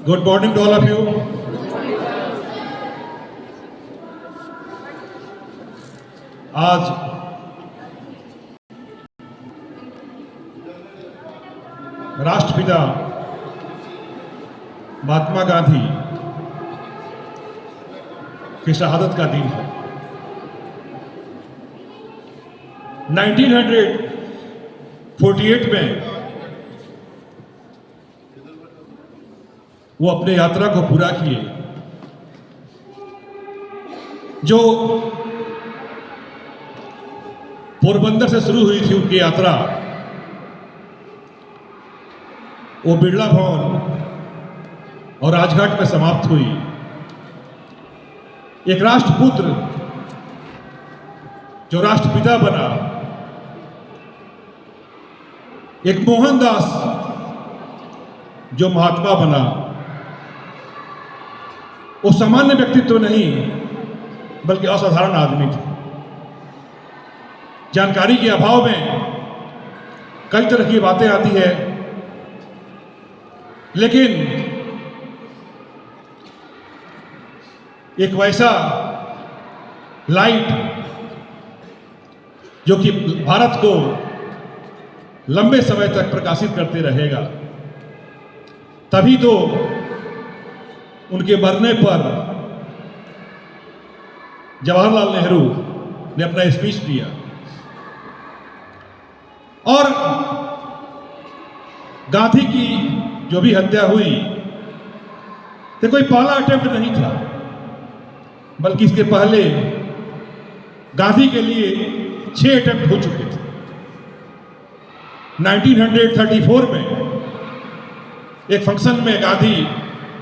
Good morning to all of you. आज राष्ट्रपिता महात्मा गांधी की शहादत का दिन है। 1948 में वो अपने यात्रा को पूरा किए, जो पोरबंदर से शुरू हुई थी उनकी यात्रा, वो बिरला भवन और राजघाट में समाप्त हुई। एक राष्ट्रपुत्र जो राष्ट्रपिता बना, एक मोहनदास जो महात्मा बना, वो सामान्य व्यक्तित्व नहीं बल्कि असाधारण आदमी थे। जानकारी के अभाव में कई तरह की बातें आती है, लेकिन एक वैसा लाइट जो कि भारत को लंबे समय तक प्रकाशित करते रहेगा, तभी तो उनके मरने पर जवाहरलाल नेहरू ने अपना स्पीच दिया। और गांधी की जो भी हत्या हुई, ये कोई पहला अटेम्प्ट नहीं था, बल्कि इसके पहले गांधी के लिए 6 अटेम्प्ट हो चुके थे। 1934 में एक फंक्शन में गांधी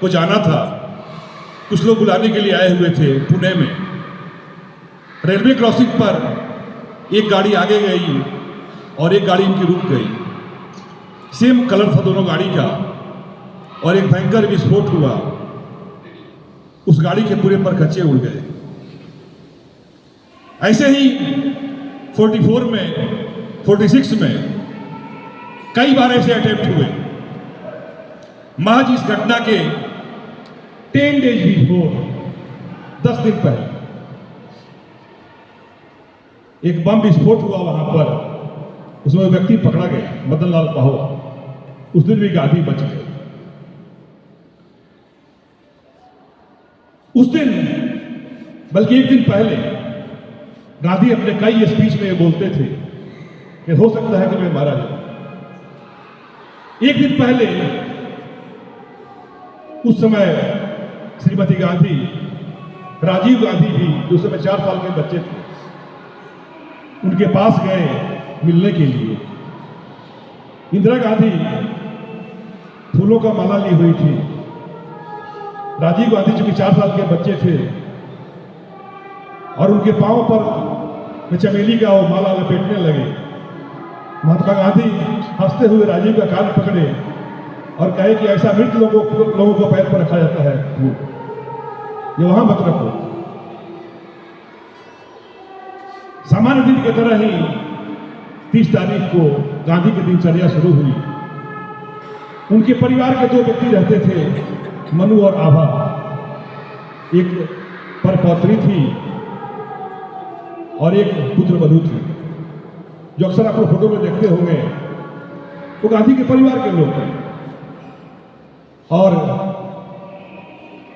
को जाना था, कुछ लोग बुलाने के लिए आए हुए थे पुणे में। रेलवे क्रॉसिंग पर एक गाड़ी आगे गई और एक गाड़ी इनकी रुक गई। सेम कलर था दोनों गाड़ी का, और एक भयंकर विस्फोट हुआ। उस गाड़ी के पूरे पर कच्चे उड़ गए। ऐसे ही 44 में, 46 में कई बार ऐसे अटेम्प्ट हुए। महज इस घटना के 10 डेज बिफोर, 10 दिन पहले एक बम विस्फोट हुआ वहां पर। उसमें व्यक्ति पकड़ा गया, मदन लाल पाहोवा। उस दिन भी गांधी बच गए। उस दिन, बल्कि एक दिन पहले, गांधी अपने कई स्पीच में बोलते थे कि हो सकता है कि मैं मारा जाऊं। एक दिन पहले, उस समय श्रीमती गांधी, राजीव गांधी भी, जो उस समय 4 साल के बच्चे थे, उनके पास गए मिलने के लिए। इंदिरा गांधी फूलों का माला ली हुई थी। राजीव गांधी जो कि 4 साल के बच्चे थे, और उनके पांव पर चमेली का वो माला लपेटने लगे। महात्मा गांधी हंसते हुए राजीव का कान पकड़े और कहे कि ऐसा मृत लोगों को पैर पर रखा जाता है, ये वहां मत रखो। सामान्य दिन की तरह ही 30 तारीख को गांधी की दिनचर्या शुरू हुई। उनके परिवार के 2 व्यक्ति रहते थे, मनु और आभा। एक परपौत्री थी और एक पुत्रवधू थी, जो अक्सर आप लोग फोटो में देखते होंगे। वो गांधी के परिवार के लोग हैं। और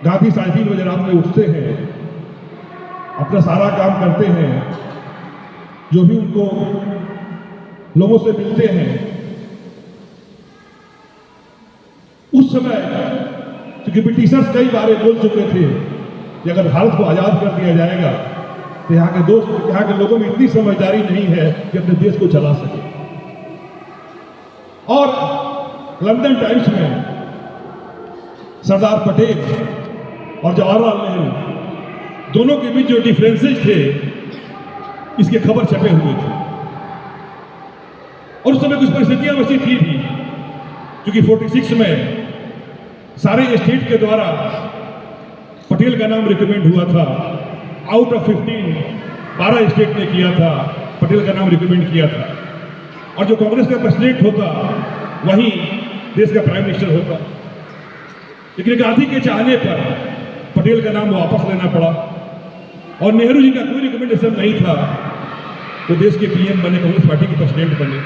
गांधी 3:30 बजे रात में उठते हैं, अपना सारा काम करते हैं, जो भी उनको लोगों से मिलते हैं। उस समय क्योंकि ब्रिटिशर्स कई बार बोल चुके थे कि अगर भारत को आजाद कर दिया जाएगा तो यहाँ के लोगों में इतनी समझदारी नहीं है कि अपने देश को चला सके। और लंदन टाइम्स में सरदार पटेल और जवाहरलाल नेहरू दोनों के बीच जो डिफरेंसेस थे, इसके खबर छपे हुए थे। और उस समय कुछ परिस्थितियां वैसी थी भी, क्योंकि 46 में सारे स्टेट के द्वारा पटेल का नाम रिकमेंड हुआ था। आउट ऑफ 15 12 स्टेट ने किया था, पटेल का नाम रिकमेंड किया था। और जो कांग्रेस का प्रेसिडेंट होता, वही देश का प्राइम मिनिस्टर होता। लेकिन गांधी के चाहने पर पटेल का नाम वापस लेना पड़ा और नेहरू जी का कोई रिकमेंडेशन नहीं था वो देश के पीएम बने, कांग्रेस पार्टी के प्रेसिडेंट बने।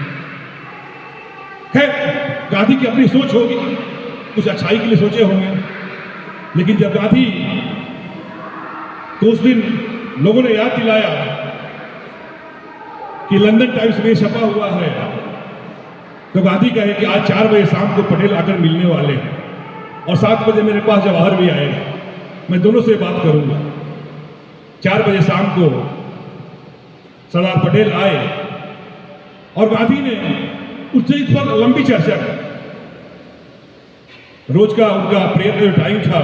खैर, गांधी की अपनी सोच होगी, कुछ अच्छाई के लिए सोचे होंगे, लेकिन जब गांधी तो उस दिन लोगों ने याद दिलाया कि लंदन टाइम्स में छपा हुआ है, तो गांधी कहे कि आज 4 बजे शाम को पटेल आकर मिलने वाले हैं और 7 बजे मेरे पास जवाहर भी आएगा, मैं दोनों से बात करूंगा। 4 बजे शाम को सरदार पटेल आए और गांधी ने उससे इस पर लंबी चर्चा की। रोज का उनका प्रेयर का जो टाइम था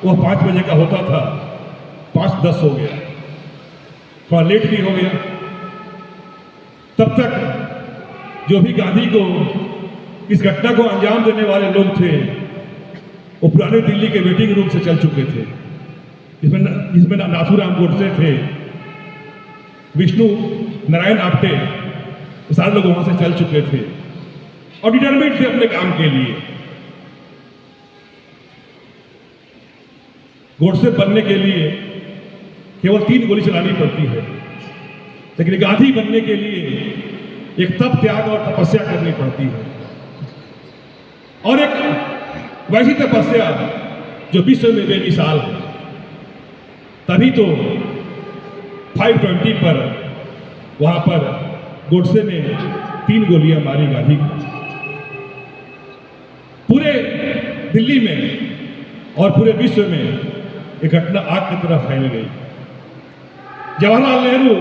वह 5 बजे का होता था, 5:10 हो गया, थोड़ा लेट भी हो गया। तब तक जो भी गांधी को इस घटना को अंजाम देने वाले लोग थे वो पुराने दिल्ली के वेटिंग रूम से चल चुके थे। इसमें नाथूराम गोडसे थे, विष्णु नारायण आप्टे, सारे लोग वहां से चल चुके थे और डिटरमिनेट थे अपने काम के लिए। गोडसे बनने के लिए केवल 3 गोली चलानी पड़ती है, लेकिन गांधी बनने के लिए एक तप, त्याग और तपस्या करनी पड़ती है, और एक वैसी तपस्या जो विश्व में बेमिसाल है। तभी तो 520 पर वहां पर गोडसे ने 3 गोलियां मारी गांधी को। पूरे दिल्ली में और पूरे विश्व में एक घटना आग की तरह फैल गई। जवाहरलाल नेहरू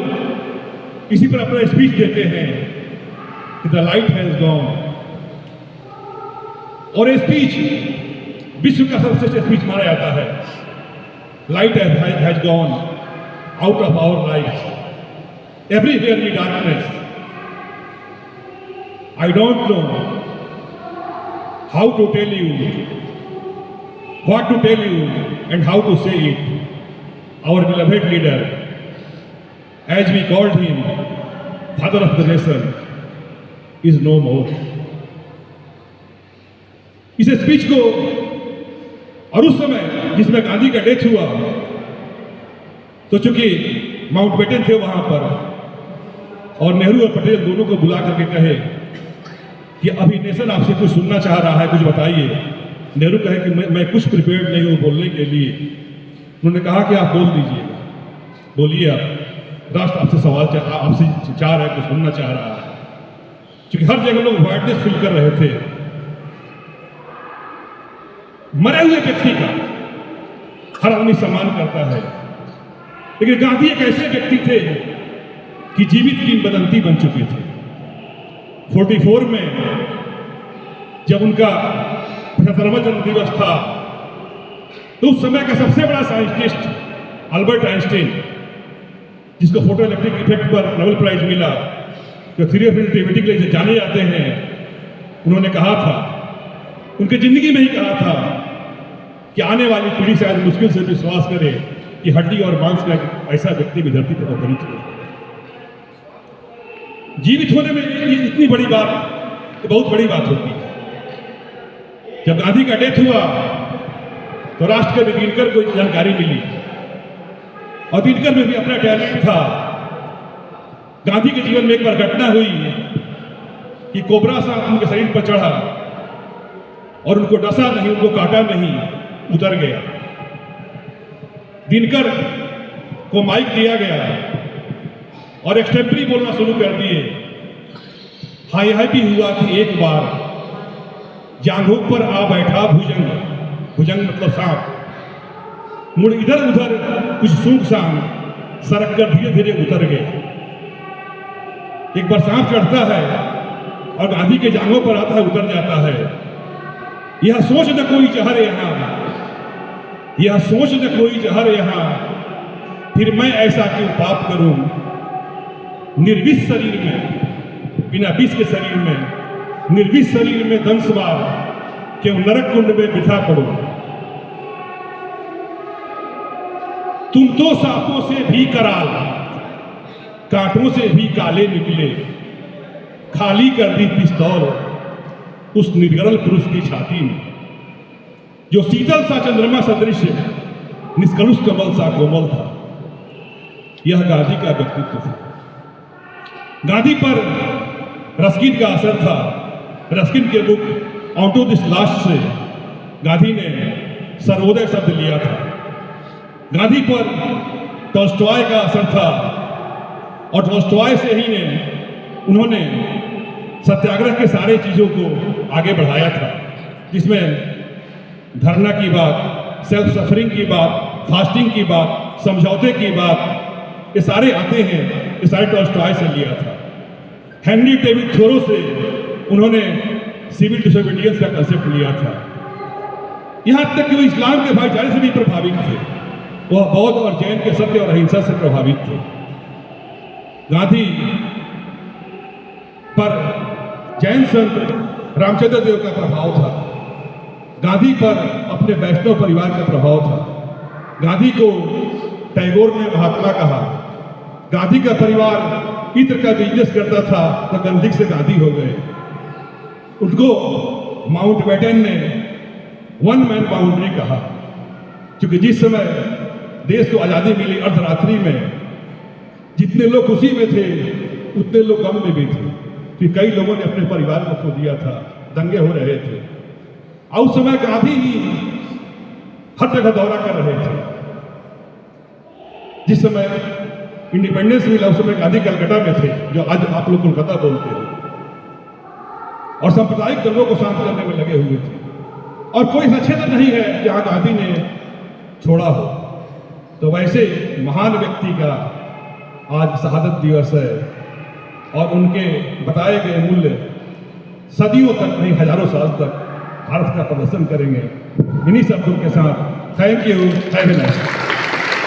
इसी पर अपना स्पीच देते हैं कि द लाइट हैज गॉन, और ये स्पीच विश्व का सबसे स्पीच माना जाता है। Light has gone out of our life, everywhere in darkness. I don't know how to tell you, what to tell you, and how to say it. Our beloved leader, as we called him, father of the nation, is no more. इस speech को और उस समय जिसमें गांधी का death हुआ, तो चूंकि माउंटबेटन थे वहां पर, और नेहरू और पटेल दोनों को बुला करके कहे कि अभी नेशन आपसे कुछ सुनना चाह रहा है, कुछ बताइए। नेहरू कहे कि मैं कुछ प्रिपेयर्ड नहीं हूं बोलने के लिए। उन्होंने कहा कि आप बोल दीजिए, बोलिए, आप राष्ट्र आपसे सवाल आपसे चाह रहा है, कुछ सुनना चाह रहा है। क्योंकि हर जगह लोग वाइटनेस फील कर रहे थे। मरे हुए व्यक्ति का हर आदमी सम्मान करता है, लेकिन गांधी एक ऐसे व्यक्ति थे कि जीवित किंवदंती बन चुके थे। 44 में जब उनका 75वां जन्म दिवस था, तो उस समय का सबसे बड़ा साइंटिस्ट अल्बर्ट आइंस्टीन, जिसको फोटो इलेक्ट्रिक इफेक्ट पर नोबेल प्राइज मिला, जो थ्योरी ऑफ रिलेटिविटी के लिए जाने जाते हैं, उन्होंने कहा था, उनकी जिंदगी में ही कहा था कि आने वाली पीढ़ी शायद मुश्किल से विश्वास करे कि हड्डी और मांस का ऐसा व्यक्ति भी धरती पर अवतरित हो। जीवित होने में ये इतनी बड़ी बात, तो बहुत बड़ी बात होती है। जब गांधी का डेथ हुआ तो राष्ट्र के दिनकर को जानकारी मिली, और दिनकर में भी अपना टैलेंट था। गांधी के जीवन में एक बार घटना हुई कि कोबरा सांप उनके शरीर पर चढ़ा और उनको डसा नहीं, उनको काटा नहीं, उतर गया। दिनकर को माइक दिया गया और एक्सटेम्परी बोलना शुरू कर दिए। हाय हाय भी हुआ कि एक बार जांघों पर आ बैठा भुजंग, भुजंग मतलब सांप, मुड़ इधर उधर कुछ सूख सांप सरक कर धीरे धीरे उतर गए। एक बार सांप चढ़ता है और गांधी के जांघों पर आता है, उतर जाता है। यह सोच न कोई जहर यहाँ, यह सोच न कोई जहर यहाँ, फिर मैं ऐसा क्यों पाप करूं। निर्विष शरीर में, बिना विष के शरीर में, निर्विष शरीर में दंशवार क्यों नरक कुंड में बिठा पड़ो। तुम तो सांपों से भी कराल, कांटों से भी काले निकले, खाली कर दी पिस्तौल उस निर्गरल पुरुष की छाती में। जो शीतल सा चंद्रमा सदृश निष्कलुष कमल सा कोमल था, यह गांधी का व्यक्तित्व था। गांधी पर रस्किन का असर था। रस्किन के बुक ऑटो दिस लास्ट से गांधी ने सर्वोदय शब्द लिया था। गांधी पर टॉल्स्टॉय का असर था और टॉल्स्टॉय से ही उन्होंने सत्याग्रह के सारे चीज़ों को आगे बढ़ाया था, जिसमें धरना की बात, सेल्फ सफरिंग की बात, फास्टिंग की बात, समझौते की बात, ये सारे आते हैं। ये सारे टॉल्स्टॉय से लिया था। हेनरी डेविड थोरो से उन्होंने सिविल डिसोबीडियंस का कंसेप्ट लिया था। यहाँ तक कि वो इस्लाम के भाईचारे से भी प्रभावित थे। वह बौद्ध और जैन के सत्य और अहिंसा से प्रभावित थे। गांधी पर जैन संत रामचंद्र देव का प्रभाव था। गांधी पर अपने वैष्णव परिवार का प्रभाव था। गांधी को टैगोर ने महात्मा कहा। गांधी का परिवार इत्र का बिजनेस करता था तो गांधी से गांधी हो गए। उनको माउंटबेटन ने वन मैन बाउंड्री कहा, क्योंकि जिस समय देश को आज़ादी मिली अर्धरात्रि में, जितने लोग खुशी में थे उतने लोग गम में भी थे, कि कई लोगों ने अपने परिवार को खो दिया था, दंगे हो रहे थे। और उस समय गांधी ही हर जगह दौरा कर रहे थे। जिस समय इंडिपेंडेंस मिला उस समय गांधी कलकत्ता में थे, जो आज आप लोग कोलकाता बोलते हो, और सांप्रदायिक दंगों को शांत करने में लगे हुए थे। और कोई ऐसा क्षेत्र नहीं है जहां गांधी ने छोड़ा हो। तो वैसे महान व्यक्ति का आज शहादत दिवस है और उनके बताए गए मूल्य सदियों तक नहीं, हजारों साल तक भारत का प्रदर्शन करेंगे। इन्हीं शब्दों के साथ thank you, have a nice day.